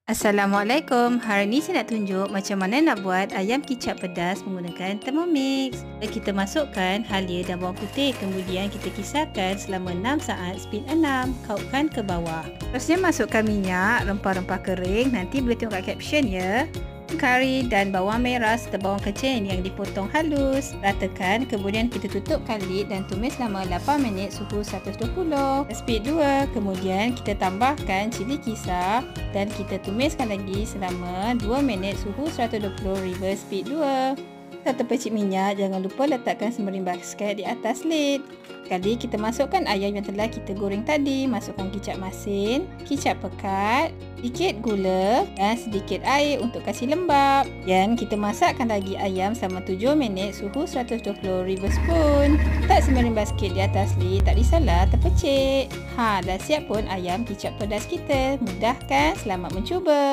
Assalamualaikum. Hari ni saya nak tunjuk macam mana nak buat ayam kicap pedas menggunakan Thermomix. Kita masukkan halia dan bawang putih, kemudian kita kisarkan selama 6 saat, speed 6, kautkan ke bawah. Terusnya masukkan minyak, rempah-rempah kering, nanti boleh tengok kat caption ya. Kari dan bawang merah serta bawang kecil yang dipotong halus. Ratakan, kemudian kita tutupkan lid dan tumis selama 8 minit suhu 120. Speed 2. Kemudian kita tambahkan cili kisar dan kita tumiskan lagi selama 2 minit suhu 120 reverse speed 2. Satu percik minyak, jangan lupa letakkan sembering basket di atas lid. Kali kita masukkan ayam yang telah kita goreng tadi, masukkan kicap masin, kicap pekat, sedikit gula dan sedikit air untuk kasih lembab. Dan kita masakkan lagi ayam selama 7 minit suhu 120 reverse spoon. Letak sembering basket di atas lid, tak risaulah terpecik. Dah siap pun ayam kicap pedas kita. Mudah kan? Selamat mencuba.